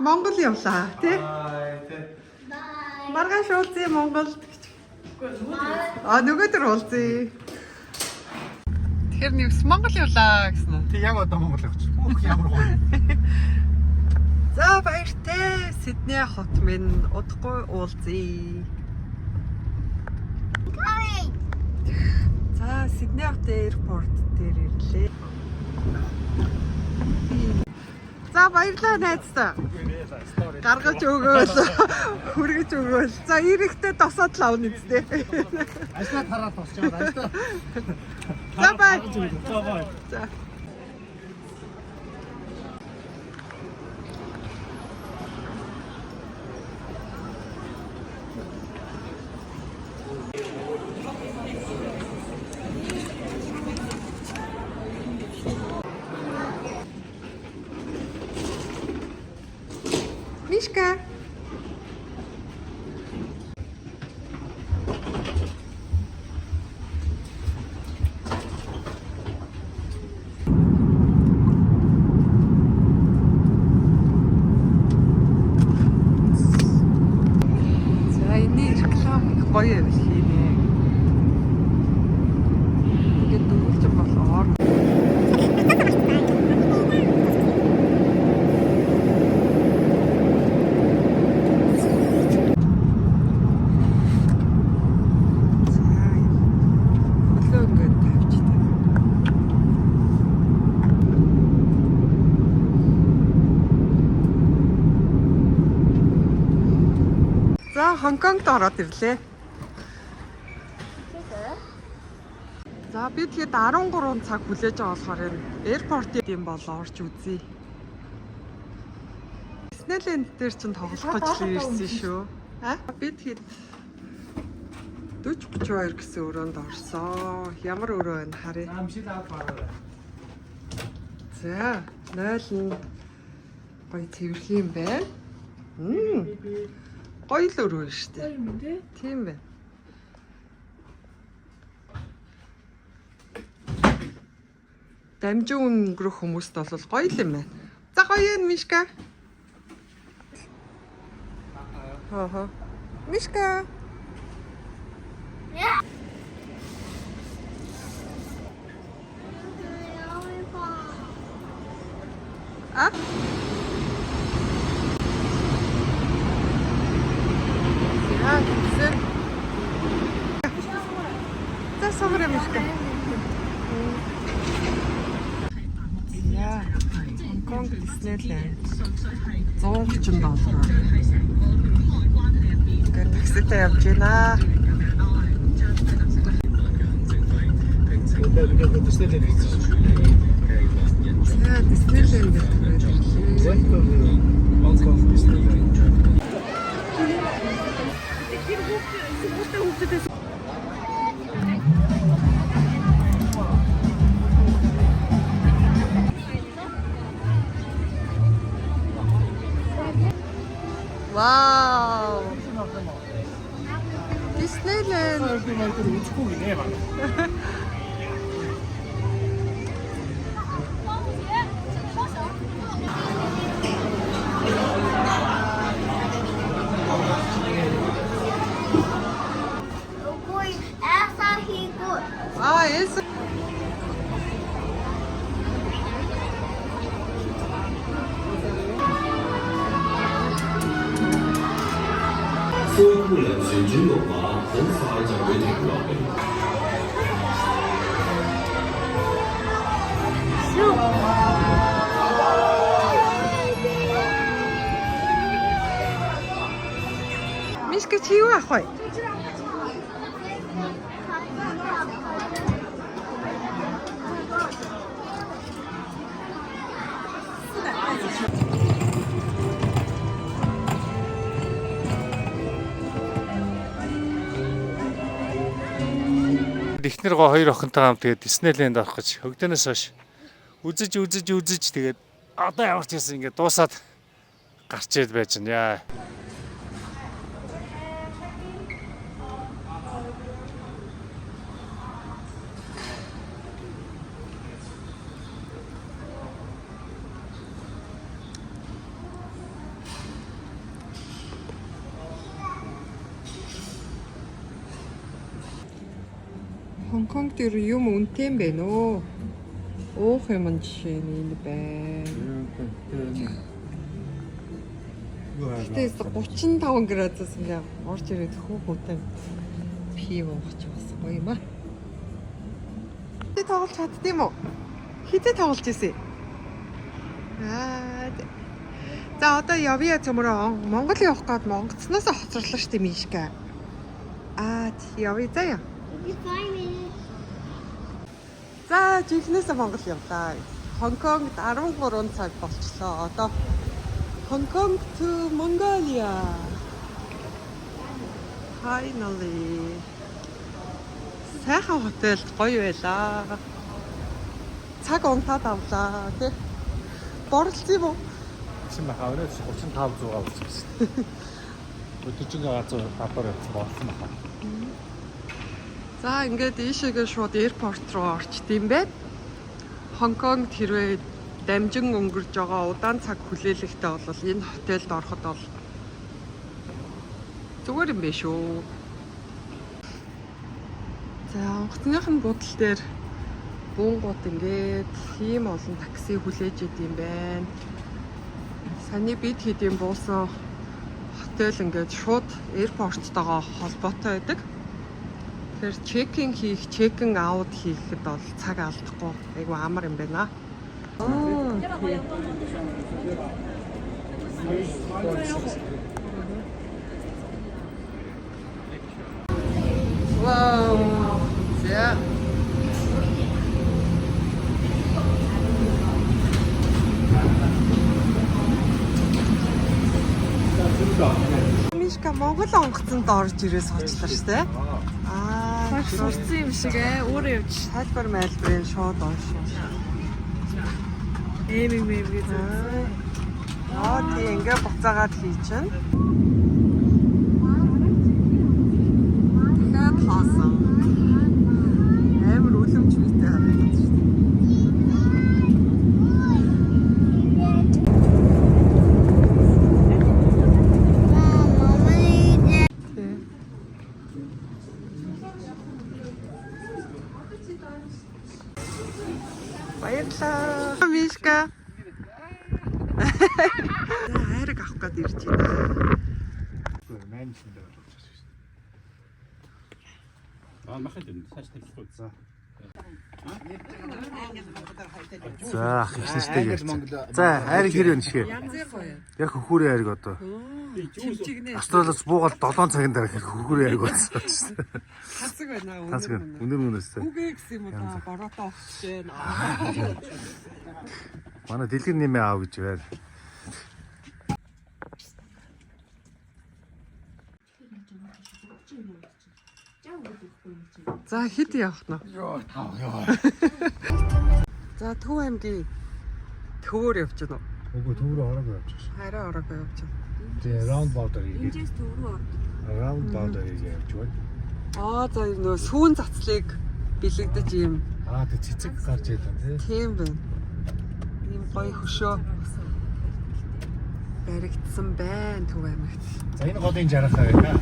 Монгол явлаа тий. Маргааш уулзъя Монгол. Нөгөөдөр уулзъя. Тэгэхээр нэгс Монгол явлаа гэсэн үү? Тэг яг одоо Монгол явчих. Бүх ямар гоё. За баяртай. Сидней хот минь удахгүй уулзъя. За Сидней хот аэропорт дээр ирлээ. За баярлалаа найзтаа. Гаргаж өгөөл. Хүргэж өгөөл. За ирэхдээ тосоод л авна үстэй. Ажлаа тараад тосчоод ажлаа. За бай. За. Мишка. За энэ реклам гоё юм хийнэ. Ингээд дөрвөлж болохоор Хонконгд ороод ирлээ. За би тэгэхэд 13 цаг хүлээж байгаа болохоор энэ аэропортын юм болоо орж үзье. Диснейленд дээр чинь тоглох гэж ирсэн шүү. Би тэгэхэд 40-32 гэсэн өрөөнд орсон. Ямар өрөө вэ харъя. За 0 гоё цэвэрлэх юм байна. Гоё л өрөө шүү дээ. Тийм байна. Дамжин өнгөрөх хүмүүст бол гоё л юм байна. За гоё юм Мишка. Мишка. А? За самара Мишка. Яа, Хонконг Диснейленд. $130. Ингээд такситай явж байна. За Диснейленд Вау! Диснейленд. Yes.科布倫旋轉木馬好快就會停落嚟。Мишка чего охой? Эхнэр гоо хоёр охинтой хамт тэгээд Диснейленд орох гэж хөгдөнөөс хойш үзэж тэгээд одоо ямар ч юмсан ингээд дуусаад гарч ирээд байж байна яа. Хонконгд ер нь юм үнэтэй юм бэ нөө. Уух юм жишээ нь энэ байна. Гэтээс 35 градус ингээ орж ирээд хүүхүүтэй пив уух ч бас гоё юм аа. Тэ тоглож чаддсан юм уу? Хизээ тоглож ирсэн. За одоо явъя цөмрөө Монгол явах гээд Монгоцноос хоцорлоо штэ Мишка. Явъя заяа. За жинхнээсээ Монгол явлаа. Хонконгд 13 цаг болчлоо. Одоо Hong to Mongolia. Finally. Сайхан хотелд гоё байлаа. Цаг унтаад авлаа тий. Борлцсон юм уу? Чинь баха өнөөдөр 35 100 болсон шүү дээ. Өдөржингөө газар бабар явсан болсон баха. За ингээд ийшээгээ шууд аэропорт руу орчд юм байна. Хонконгд хэрвээ дамжин өнгөрж байгаа удаан цаг хүлээлгтэй бол энэ хотелд ороход бол зүгээр юм биш үү. За онгоцных нь будал дээр буунгууд ингээд ийм олон такси хүлээж идэм байна. Саний бид хэдийн буусан хотел ингээд шууд аэропорттойгоо холбоотой байдаг. Тэгэхээр чекин хийх, чекин аут хийхэд бол цаг алдахгүй. Айгу амар юм байна. Вау. Yeah. Мишка Монгол онгоцонд орж ирээ суучлаа штэ. Сурцсан юм шиг өөрөө явж Тайлбар мэлбэрийн шууд уншаа. эм гэж. Тийм ингээ буцаагаад хийчихэн. Тэгээд хоосон. Амар үлэмж битэй харагдаж шүү дээ. Баярлалаа. Мишка. Хайрыг авах гээд ирж байна. За ах их нэстэй гэж. За хайрыг хэр байна шигээ. Яг хөхүүрийн хайрыг одоо. Австралиас буугаад 7 цагийн дараа хөхүүрийн хайрыг болсон шүү дээ. Хацаг байна уу? Хацаг өнөр мөнөөстэй. Үгүй гэсэн юм уу та бороотой огч байна. Манай дэлгэр нэмээ аав гэж байна. За хэд явах нь? Йоо тав ёо. За Төв аймгийн төвөөр явж байна уу? Үгүй төврөө ороогүй явж байна. Хараа ороогүй явж байна. Тэгээ раунд баудаар хийгээ. Эндээс төв рүү ордог. Раунд баудаар хийгээ явж байна. За нөө сүүн цацлыг бэлэгдэж юм. Тэг цэцэг гарч ийлэн тий. Тийм байна. Ийм гоё хөшөө баригдсан байна Төв аймагт. За энэ голын жаргалаа байна.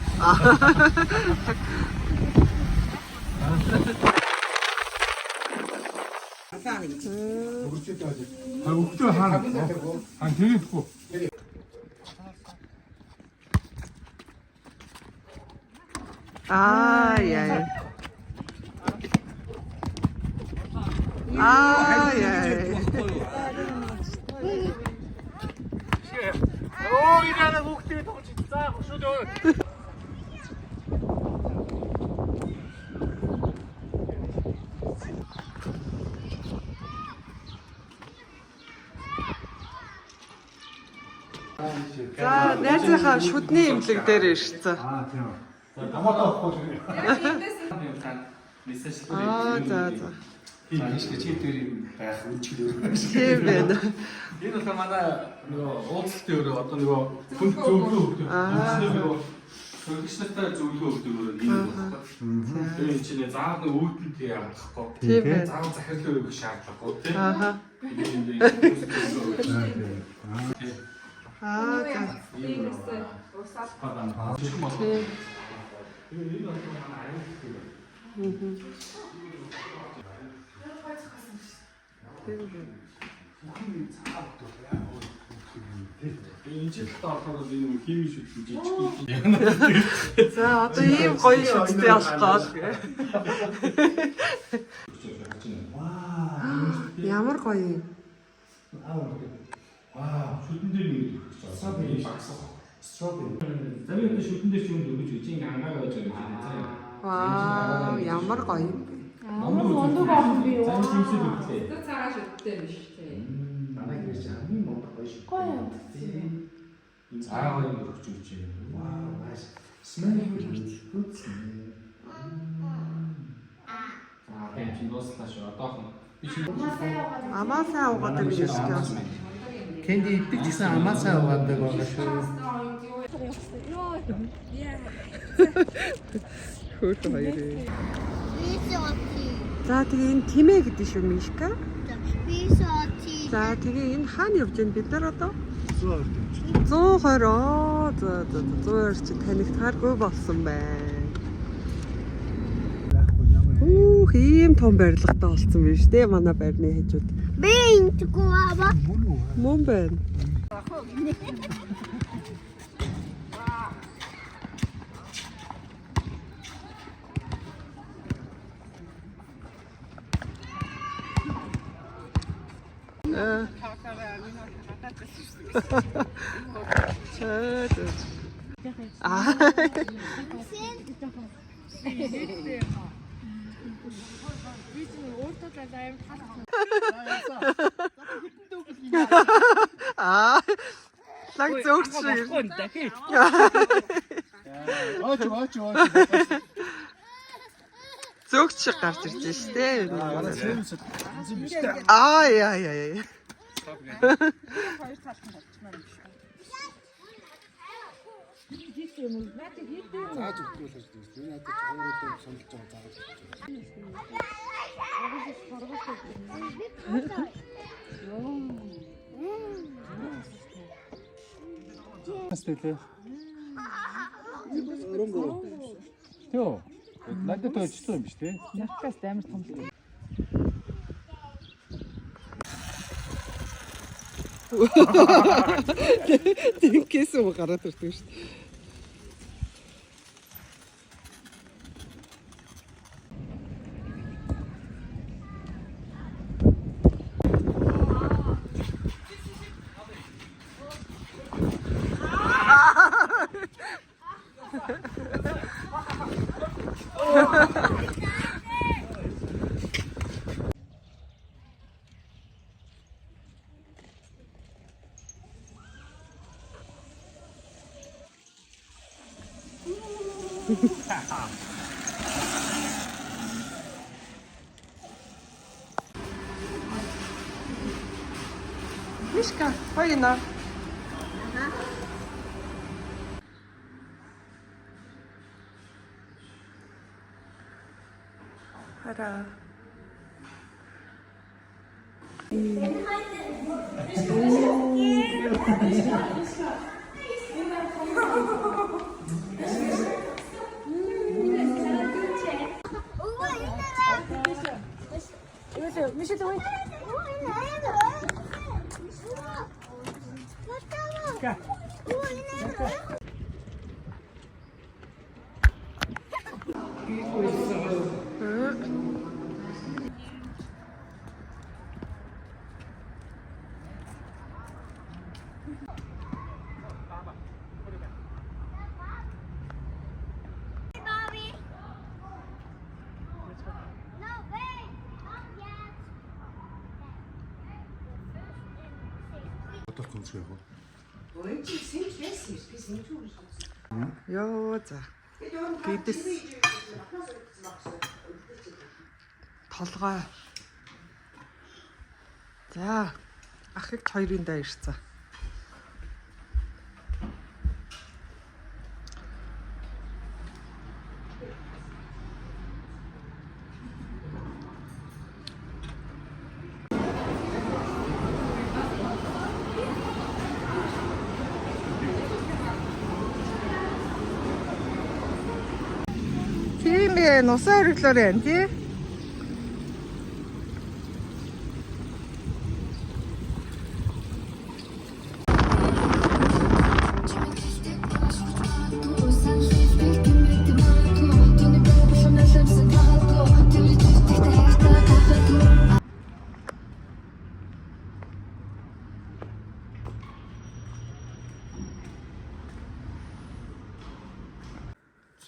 Өгдөө хаана? Тэгэхгүй. Яа. Оо ирэна хүүхдээ тоглож за хөшөөдөө. За найзынхаа шүдний имлэг дээр ирсэн. Тийм. Томатоо авахгүй шүү. За. Тийм биш чи дээр юм байх үчигдээ. Тийм байна. Энэ бол манай нөгөө уулзалтын өрөө одоо нөгөө хүн зөвлөгөө өгдөг. Нөгөө сөргөчнөөр зөвлөгөө өгдөг өрөө юм байна. Тэгээ чинь заав нэг үүдэн тэгээ авахгүй. Тийм байна. Заав захирлын өгөх шаардлагагүй тийм. Энэ жил таахаар энэ хими шүтэн жижиг. За одоо ийм гоё шүттэй болох гоо. Ямар гоё юм. Шүтэн дээр нэг стробери багсах. Стробери. Замын шүтэн дээр ч юм дөрвөж үгүй чинь ангаа байж байгаа. Вау, ямар гоё юм. Ямар мондог авах би юу? Замын шүтэн дээр. Тэр цагаан шүттэй биш тий. Манай гэрч хамгийн мондог гоё шүтэн. Гоё. Цаагаа юм өгч өгч юм. Вау, nice. Smell good. Тийм чи дуслаа шүү. Одоохон би чи Амаасаа угаадаг юм шиг байна. Кэнди иддэг гэсэн амаасаа угаадаг байгаа шүү. Хөөх хоёроо. Висоти. За тэгээ энэ тимээ гэдэг шүү Мишка. Висоти. За тэгээ энэ хаана явж байна бид нар одоо? 120. За 120 чи танигдахааргүй болсон байна. Хүүх ийм том барилгатай болсон биз дээ манай байрны хажууд. Би интгүү аваа. Мөн байна. Лаг зөөгч шиг. Ооч. Зөөгч шиг гарч ирж штэ. Яа. Зааж өгдгөл гэж дээ. Энэ надад хоёроо сонирхож байгаа зааж өгч. Хэвээ. Төө. Надад тооцсон юм биш үү? Яркаас амар том. Тинкээс уу гараад ирдэг шүү дээ. Мишка, пойна. Хара. Ёо за. Гэдэс. Толгой. За. Ахыг хоёрын даа ирцээ. юм бэ? Нусан хориглоор байна тий.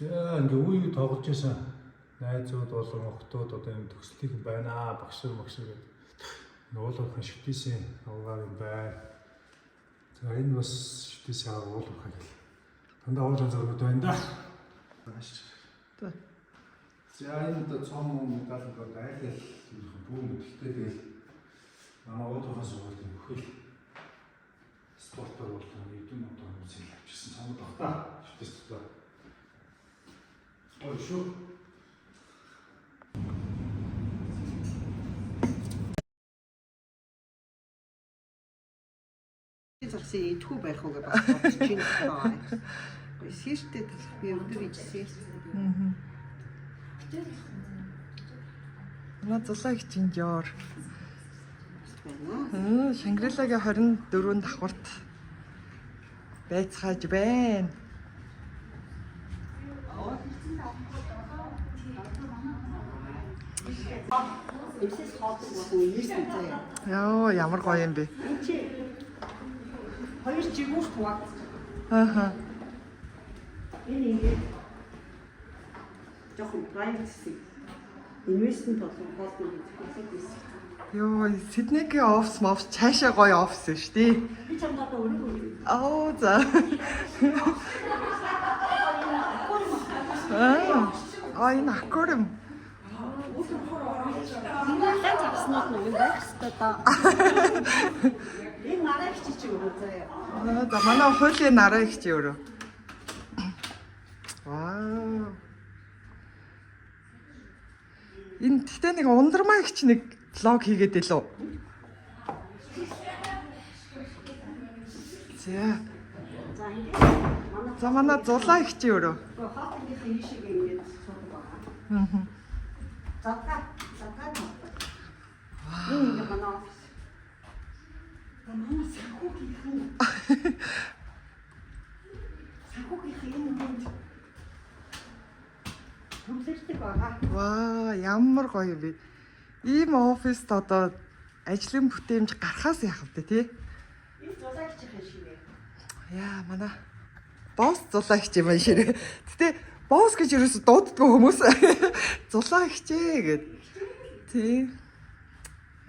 За ингээ үе тоглож байсан найзууд болон охтууд одоо юм төгслийг байна аа багшир гэдэг. Уулуурхан шүтээсийн авгаар юм байна. За энэ бас шүтээсийн авгаар уулуурхан гэл. Дандаа уулуурхан зургууд байна да. За энэ одоо цом медалд бол айлал бүүн гэдэгтэй тэгэл манай уулуурхан сургууль нөхөл спортоор болон эдийн одоо хүмүүсийг авчирсан цомд баг та шүтээс та. Ой шүү. Зарсан идэхгүй байх уу гэж бас бодож байна. Сэртэй би өдөр ичсэн. Наа зулаа их жинжоор. Шангрилагийн 24 давхарт байцгааж байна. Эцэс хоолсон үеэс заяа. Яа, ямар гоё юм бэ? Хоёр жигүүр тугаа. Ааха. Энэ жоохон privacy. Инвестмент болсон хоолсон гэсэн. Йоо, Сиднейгийн офс мовс цаашаа гоё офс шүү дээ. Би чамдаа өөрөө. Аа, за. Аа, энэ аквариум. Ингээд тавснаад нэг байх хэвээр та. Энэ нараа хичиж өөрөө заяа. Аа, за манай хуулийн нараа их чи өөрөө. Вау. Энэ тэгтээ нэг ундрмаа их чи нэг влог хийгээд илүү. За манай зулаа их чи өөрөө. Хатангийнхын шиг ингээд суудаг байна. Аа. Затга. Энэ манай офис. Манай санхүүгийн энэ хүмсэлтэй байгаа. Ваа, ямар гоё юм бэ. Ийм оффист одоо ажлын бүтээмж гарахаас яах вэ тий? Энэ зулаагчийн шивээ. Яа, манай босс зулаагч юм байна ширээ. Гэтэ босс гэж ерөөсө дууддаггүй хүмүүс. Зулаагчээ гэд. Тий.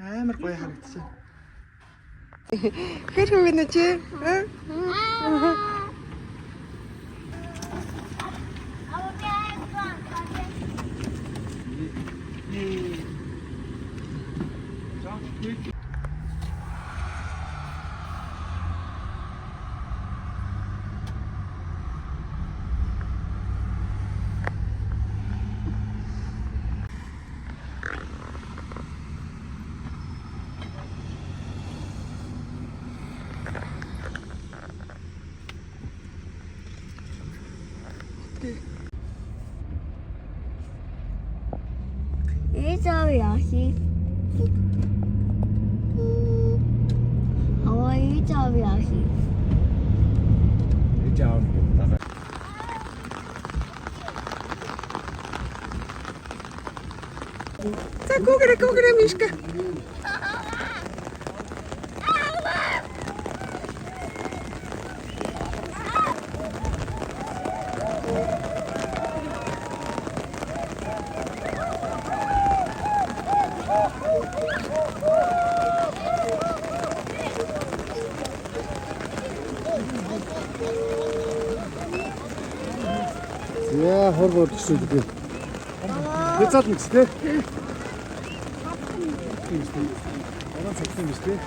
Амар гоё харагдчих. Хэр хөвөнө чи? 이점 여시. 이점 여시. За гүгэрэ мишка. Яа, хорвоо төсөв дээ. Хэцээд мэт дээ. Орон цагтын мэт дээ.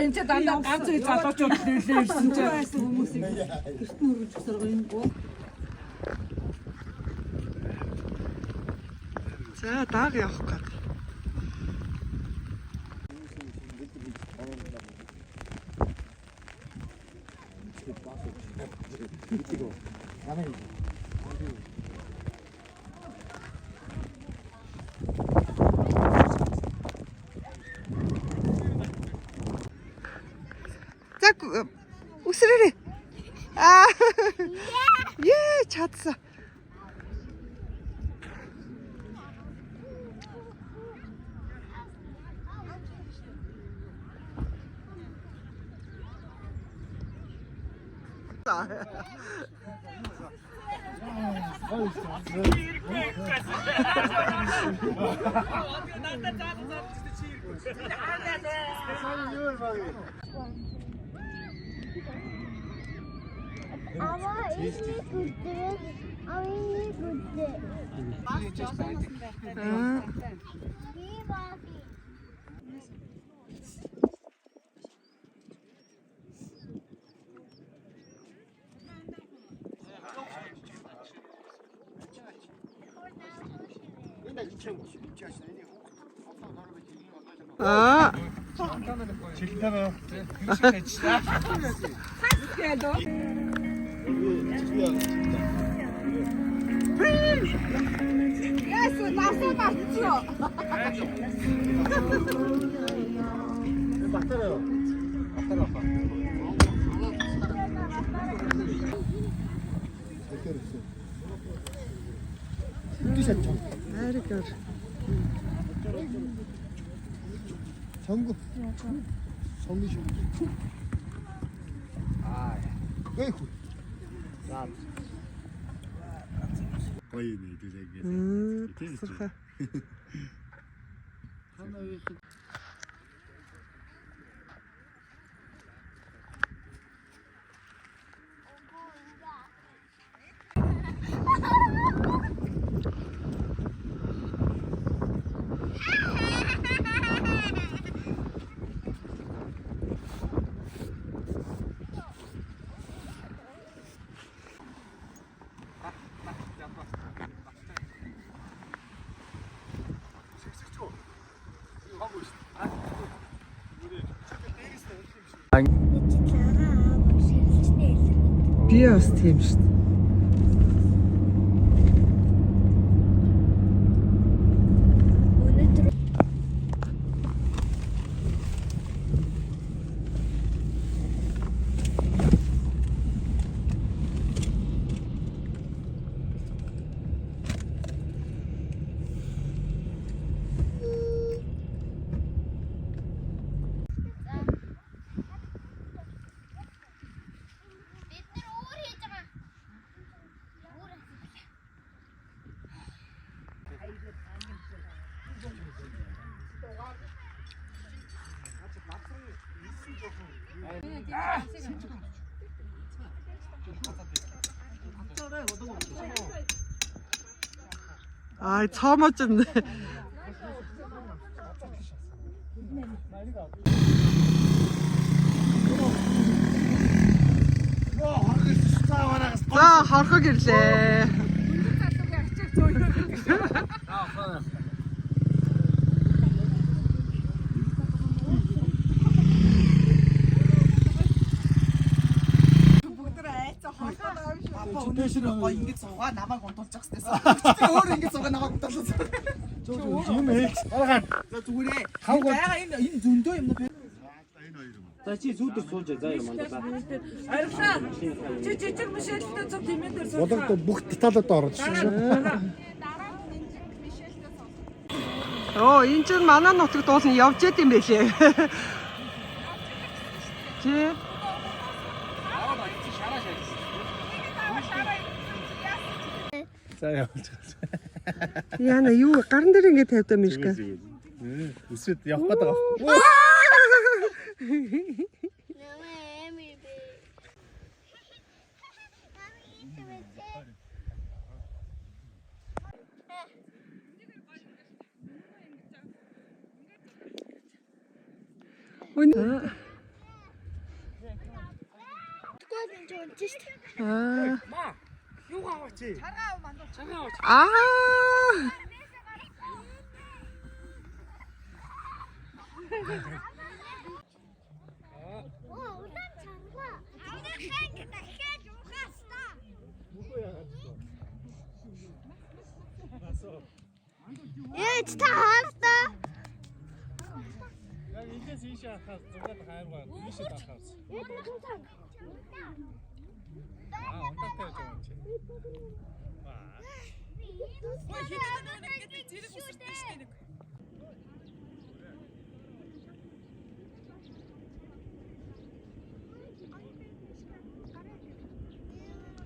이제 난다 깜짝이 잡았죠. 진짜 хүмүүсийг гэртнүрж өсөргөн. За дааг явах гээд. За үсрээрээ. Аа. Ее чадсан. Ama iyi güldü. Ama iyi güldü. İyi bak. Аа. Very good. 정국. 정미신. 에이. Гоё нэг үзэгээс. Тийм үү? Би бас тийм шүү дээ. 아, 처음 어쩐네. 자, харах ирлээ. Ингэж суугаа намайг унтуулчих гэсэн. Өөр ингэж суугаа намайг унтуулчихсан. юм ээ. Аргаан. За зүгээрээ. Бага энэ зөндөө юм уу? За чи зүүдэр сууж заа юм аа. Арилаа. Чи жижиг мишэлтэй зөв тэмээ дээр сууж. Бодог бүх деталууд орж шүү. Оо, энэ чинь манай нутагт дуусан явж яд юм бэлээ. Чи За явж. яана юу гаран дээр ингэ тавьдаа мишка. Үсвэд явах гээд байгаа. Ээж та хаалта. Яг эндээс ийшээ харахаас зугаад хайргаа ийшээ дарахаас. Унтаатай байж байгаа юм чи.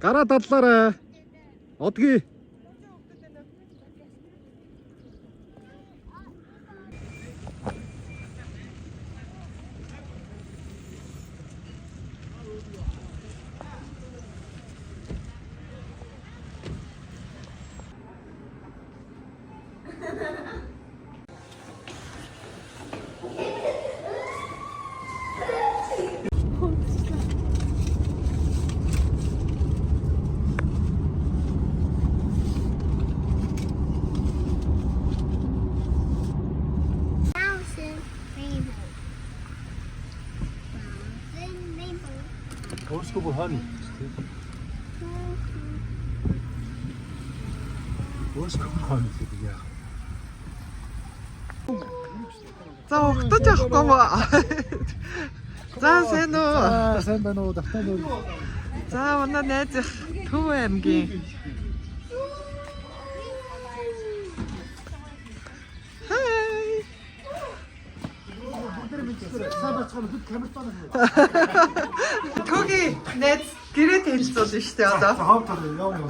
Гараа дадлаарай. Одгийн. Өөрсгөө бүр хаана? Өөрсгөө хаана гэдэг яа. За өгтөж авахгүй маа. За сайн уу? Сайн байна уу? Дахтаа уу? За манай найз Төв аймгийн. Хай. Төгийн найз гэрээ хэлцүүлнэ шүү дээ одоо. Хавд яа юм.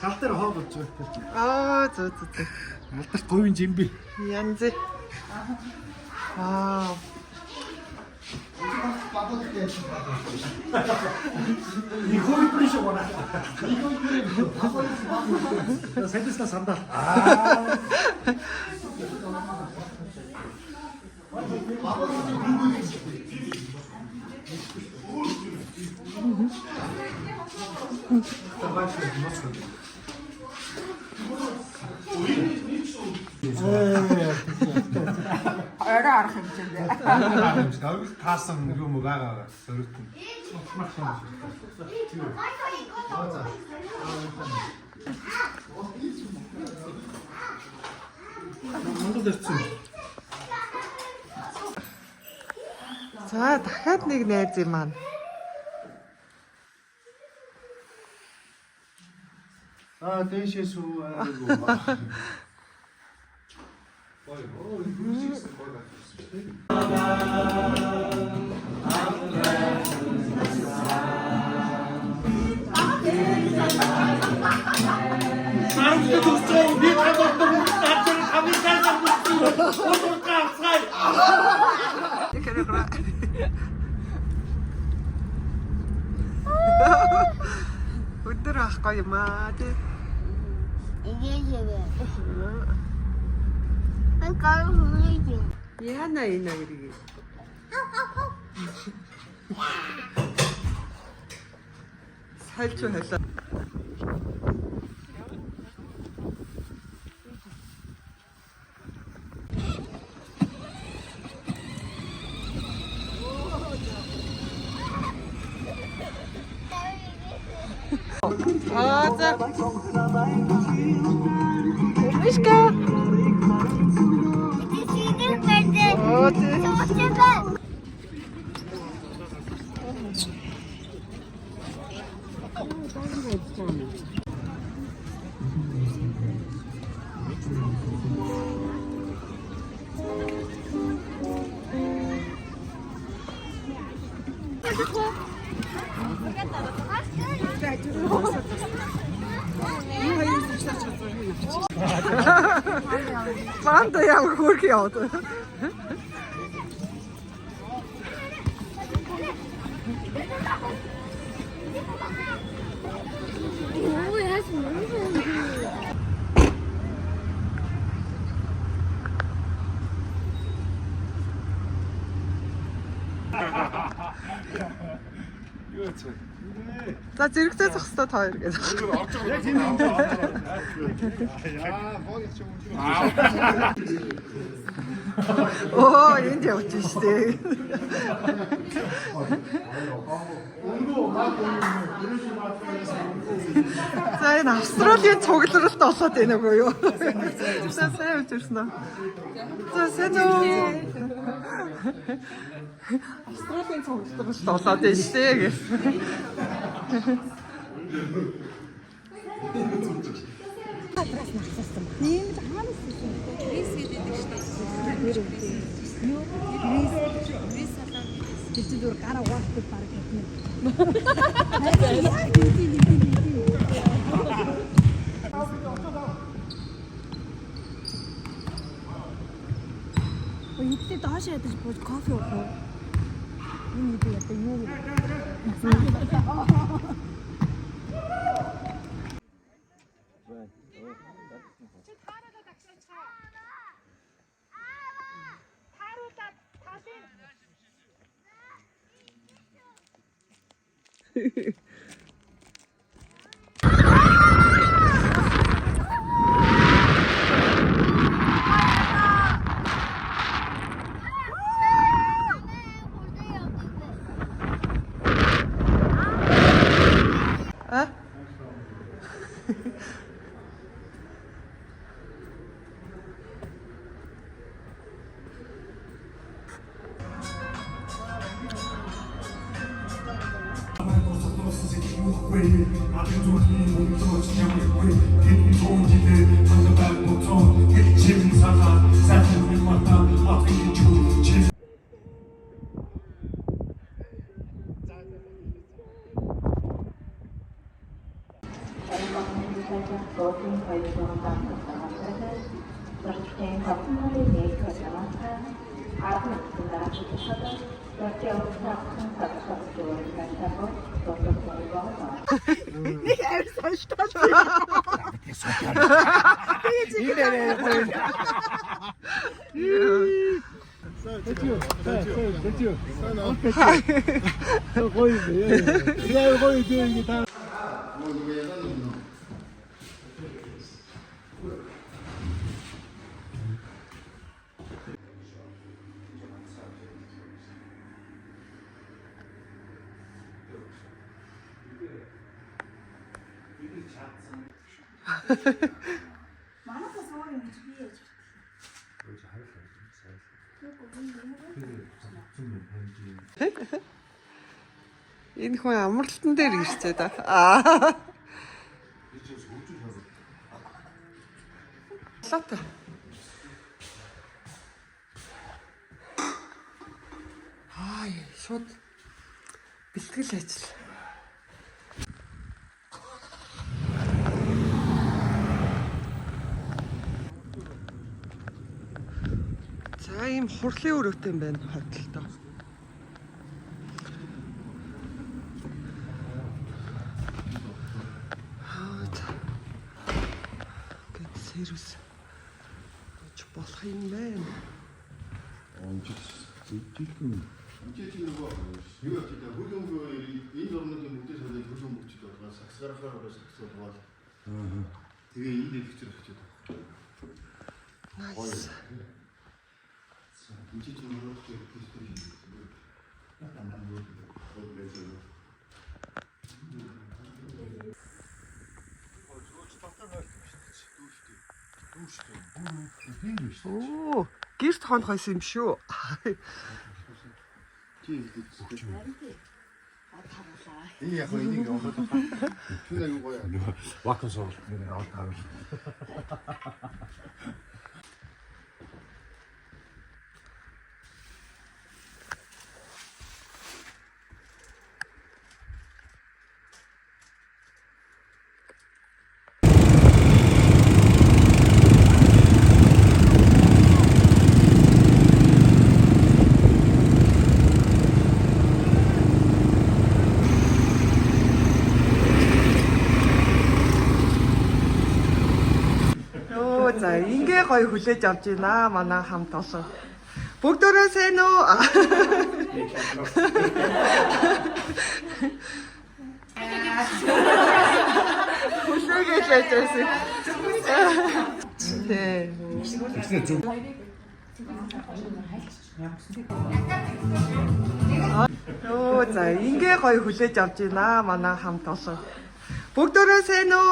Гал дээр хавд болж байгаа. Зөө. Алдарт говийн жимби. Янз. Аа. Ихой приш гоо. Сэтэс сандаа. Орой арах юм чинь дээ. Таасан юм уу гагаа сөрөтөн. Монгол ирсэн. За дахиад нэг найз юм маань. Дээшээс үү аагүй. Өдөр ахгүй юм аа тий. Яна энэ гэрийг. Сальч хайлаа. За. Мишка. Панда яг хөрх яваад. За зэрэгцээ зогсдоо та хоёр гэж. Яг тийм юм. Яа, гоо ч юм уу. Оо, энд явж штэ. За энэ Австралийн цугларалт болоод байна уу юу? За сайн үжирсэн үү? За сайн үү? Австралийн цугларалт болоод байна штэ гэж. 이때 다시 해야 돼. 뭐 커피 없고. 이때 약간 요. Энэ хүн амралтан дээр ирчээ да. Лата. Шууд бэлтгэл ажил. За ийм хурлын өрөөтэй юм байна хотолтой. Сервис болох юм байна. Үчиж нөгөө юу яа гэдэг хөлбөмбөг энэ орнуудын бүгдээс хойд хөлбөмбөгчд байгаа саксграфаар саксграфаар. Тэгээ энэ дэвчэр өгчээд байгаа. Nice. Үчиж нөгөө Оо, гэрт хонох байсан юм шүү. Энэ яг энийг аваад түнэ юу гоё. Вакуум суулт нэр аваад тавил. За ингээ гоё хүлээж авч байна манай хамт олон. Бүгдөө сайн уу? Хүлээгээл байж байсан. Тий. Оо за ингээ гоё хүлээж авч байна манай хамт олон. Бүгдөө сайн уу?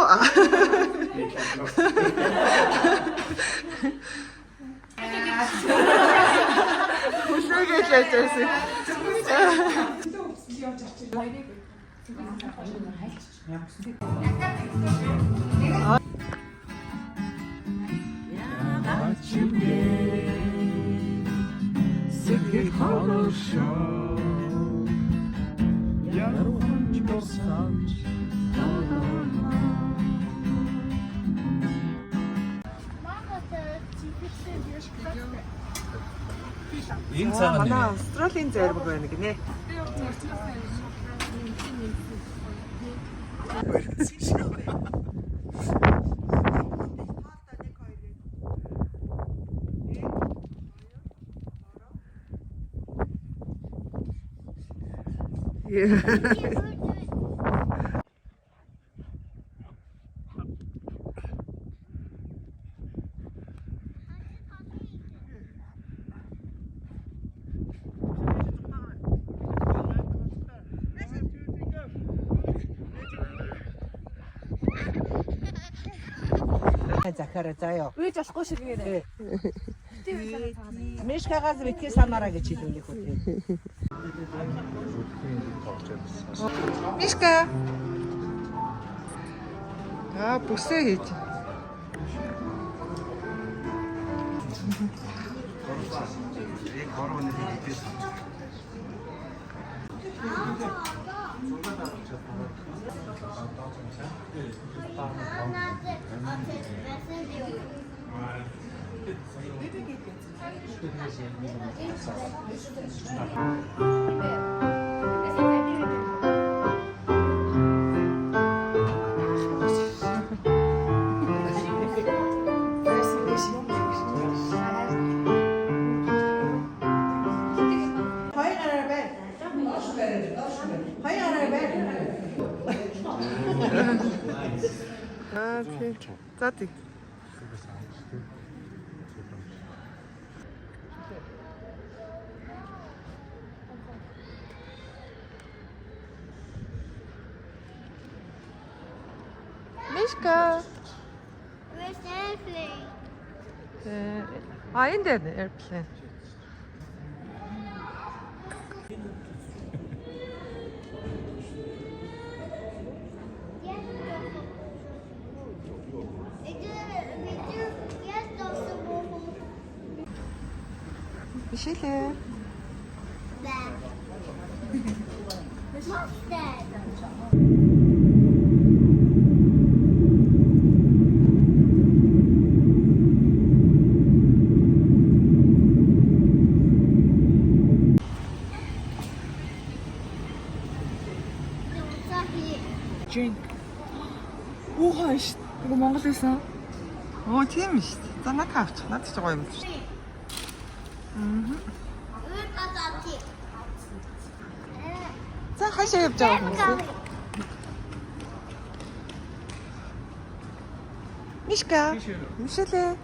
Хүлээгээл байж байсан. Энэ цаана Манай Австралийн зарим байна гинэ. захаараа заяа. Үйж болохгүй шиг нэрээ. Мишкагаас битгий санаараа гэж хэлүүлэх үү. Мишка. Бүсээ хийж. За тий. Мишка. Where's the airplane? In the airplane. Мишель. What's that? Drink. Уухаа ш. И거 Монгол байсан. Тийм шүү дээ. За надад авчих. Надад ч гоё юм шүү дээ. За хашаа явж байгаа юм. Мишка. Мишель.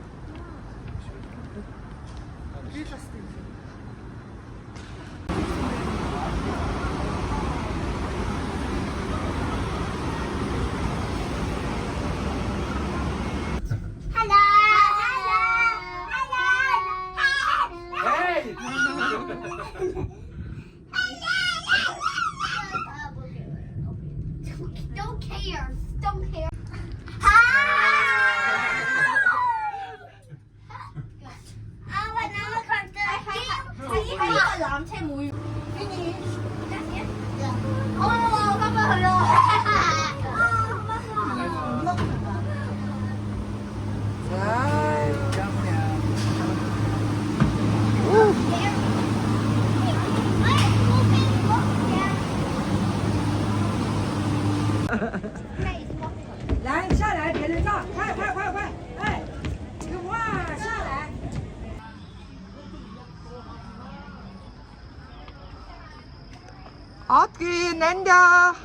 Don't care. Don't care. 남체 물. Отги нандаа.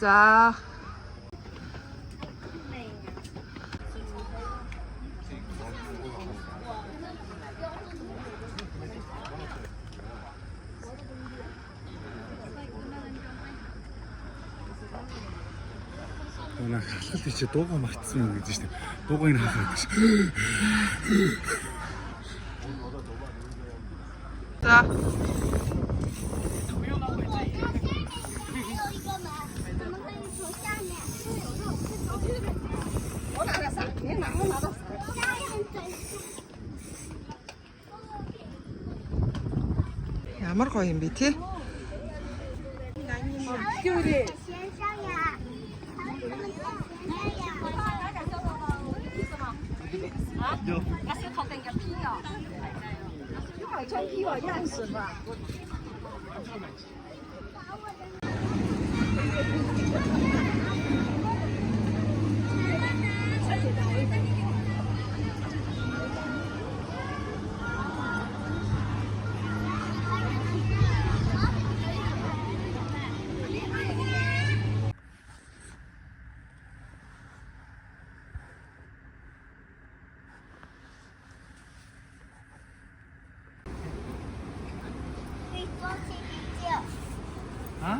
За. Наа халахад чи дуугаа магтсан юм гэж штэ. Дуугаыг хаахад гэж. За. Ямар гоё юм бэ тий? А?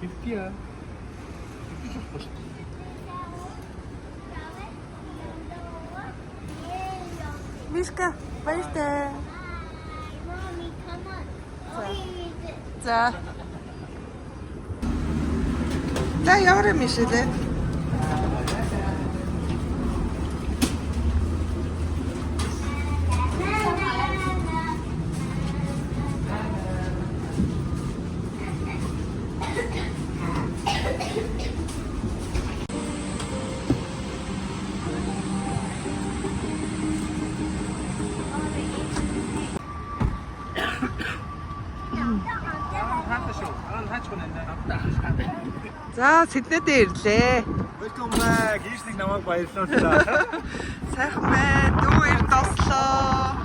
Хэвтия. Мишка, баяртай. За. За яваарай Мишелээ. За Сиднейдээ ирлээ. Welcome back. Ийш нэг намайг баярлалаа. Сайхан байна. Дүү ирд ослоо.